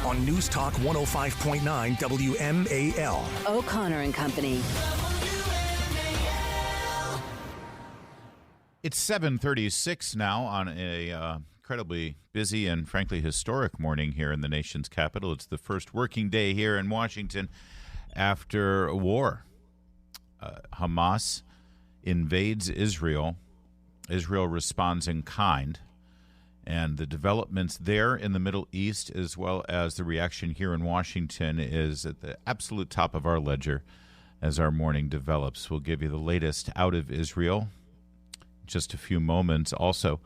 on News Talk 105.9 WMAL. O'Connor and Company. It's 7:36 now on a incredibly busy and frankly historic morning here in the nation's capital. It's the first working day here in Washington after a war. Hamas invades Israel. Israel responds in kind. And the developments there in the Middle East, as well as the reaction here in Washington, is at the absolute top of our ledger as our morning develops. We'll give you the latest out of Israel in just a few moments. Also,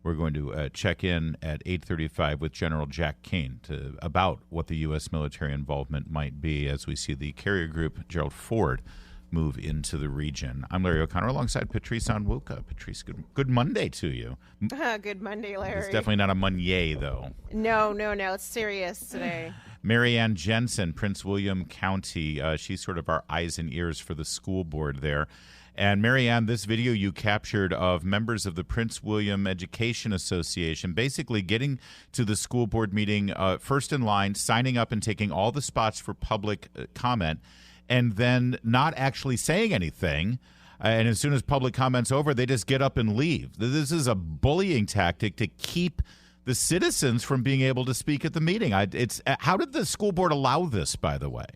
we're going to check in at 8:35 with General Jack Kane about what the U.S. military involvement might be as we see the carrier group Gerald Ford move into the region. I'm Larry O'Connor alongside Patrice Onwuka. Patrice, good Monday to you. Good Monday, Larry. It's definitely not a Monday, though. No. It's serious today. Merianne Jensen, Prince William County. She's sort of our eyes and ears for the school board there. And Merianne, this video you captured of members of the Prince William Education Association basically getting to the school board meeting first in line, signing up and taking all the spots for public comment, and then not actually saying anything. And as soon as public comment's over, they just get up and leave. This is a bullying tactic to keep the citizens from being able to speak at the meeting. How did the school board allow this, by the way?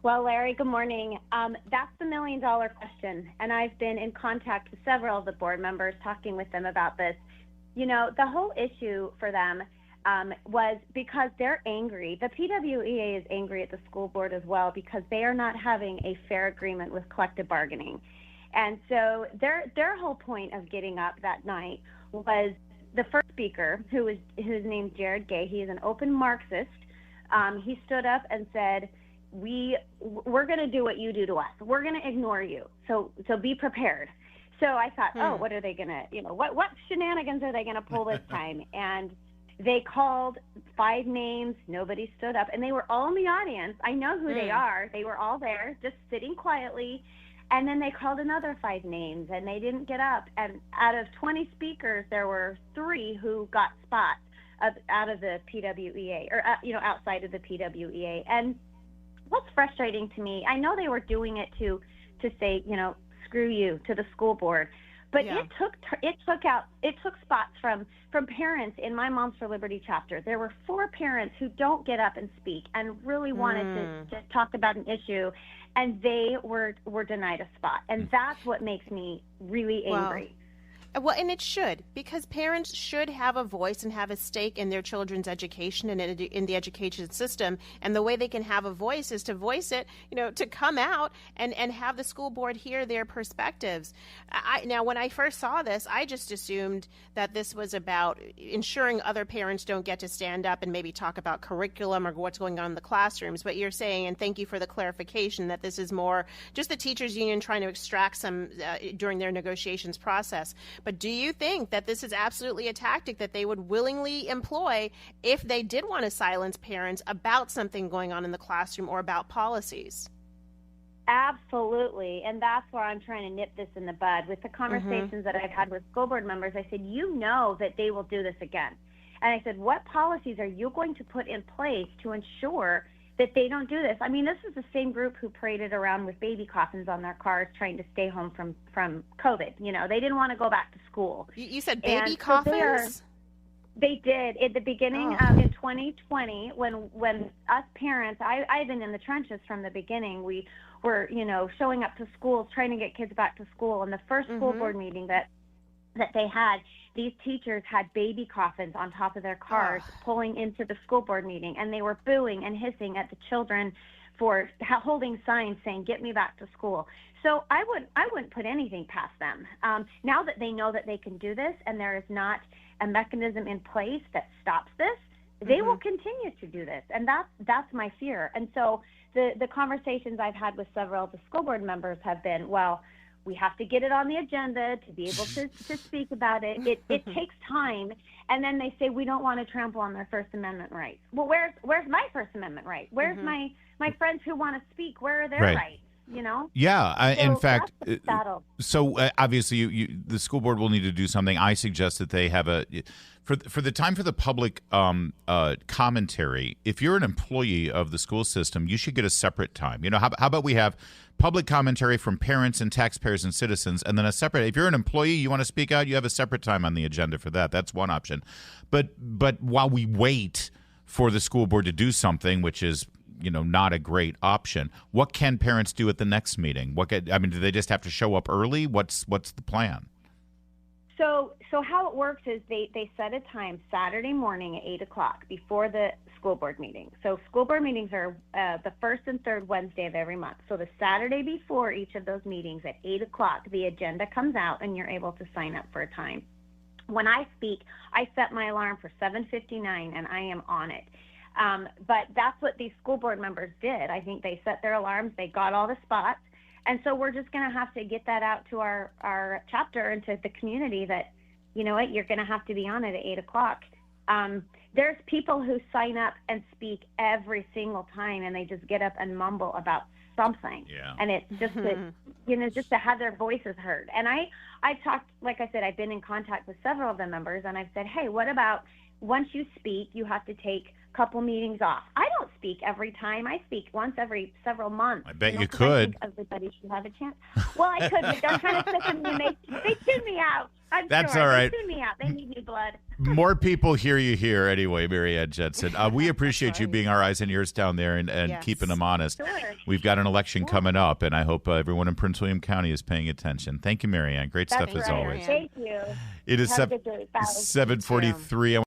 Well, Larry, good morning. That's the million-dollar question, and I've been in contact with several of the board members talking with them about this. You know, the whole issue for them was because they're angry. The PWEA is angry at the school board as well because they are not having a fair agreement with collective bargaining. And so their whole point of getting up that night was the first speaker, whose name's Jared Gay. He is an open Marxist. He stood up and said, we're going to do what you do to us. We're going to ignore you. So be prepared. So I thought, what are they going to, what shenanigans are they going to pull this time? And they called 5 names. Nobody stood up. And they were all in the audience. I know who they are. They were all there just sitting quietly. And then they called another 5 names, and they didn't get up. And out of 20 speakers, there were 3 who got spots out of the PWEA or, outside of the PWEA. And what's frustrating to me, I know they were doing it to say, screw you to the school board. But it took spots from parents in my Moms for Liberty chapter. There were 4 parents who don't get up and speak and really wanted to talk about an issue, and they were denied a spot. And that's what makes me really angry. Well, and it should, because parents should have a voice and have a stake in their children's education and in the education system. And the way they can have a voice is to voice it, to come out and have the school board hear their perspectives. Now, when I first saw this, I just assumed that this was about ensuring other parents don't get to stand up and maybe talk about curriculum or what's going on in the classrooms. But you're saying, and thank you for the clarification, that this is more just the teachers union trying to extract some during their negotiations process. But do you think that this is absolutely a tactic that they would willingly employ if they did want to silence parents about something going on in the classroom or about policies? Absolutely. And that's where I'm trying to nip this in the bud. With the conversations that I've had with school board members, I said, that they will do this again. And I said, what policies are you going to put in place to ensure that they don't do this? I mean, this is the same group who paraded around with baby coffins on their cars trying to stay home from COVID. They didn't want to go back to school. You said baby coffins? They did. At the beginning in 2020, when us parents, I've been in the trenches from the beginning. We were, showing up to schools, trying to get kids back to school. And the first school board meeting that they had, these teachers had baby coffins on top of their cars pulling into the school board meeting, and they were booing and hissing at the children for holding signs saying, "Get me back to school." So I wouldn't put anything past them. Now that they know that they can do this and there is not a mechanism in place that stops this, they will continue to do this, and that's my fear. And so the conversations I've had with several of the school board members have been, well, we have to get it on the agenda to be able to speak about it. It takes time. And then they say, we don't want to trample on their First Amendment rights. Well, where's my First Amendment right? Where's my friends who want to speak? Where are their rights? Yeah, in fact, that's the battle. so obviously the school board will need to do something. I suggest that they have for the time for the public commentary. If you're an employee of the school system, you should get a separate time. How about we have public commentary from parents and taxpayers and citizens, and then a separate. If you're an employee, you want to speak out, you have a separate time on the agenda for that. That's one option. But while we wait for the school board to do something, which is not a great option, what can parents do at the next meeting? Do they just have to show up early? What's the plan? So how it works is they set a time Saturday morning at 8 o'clock before the school board meeting. So school board meetings are the first and third Wednesday of every month. So the Saturday before each of those meetings at 8 o'clock, the agenda comes out and you're able to sign up for a time. When I speak, I set my alarm for 7:59 and I am on it. But that's what these school board members did. I think they set their alarms, they got all the spots. And so we're just going to have to get that out to our chapter and to the community that, you're going to have to be on it at 8 o'clock. There's people who sign up and speak every single time, and they just get up and mumble about something. Yeah. And it's just just to have their voices heard. And I've talked, like I said, I've been in contact with several of the members, and I've said, hey, what about once you speak, you have to take a couple meetings off. I don't speak every time. I speak once every several months. I bet you could. I think everybody should have a chance. Well, I could, but they're trying to stick them and they tune me out. That's sure. all right. They tune me out. They need new blood. More people hear you here anyway, Merianne Jensen. We appreciate you being our eyes and ears down there and Yes. keeping them honest. Sure. We've got an election coming up, and I hope everyone in Prince William County is paying attention. Thank you, Merianne. Great stuff as right, always. Thank you. It is Have a good day. Bye. 7:43.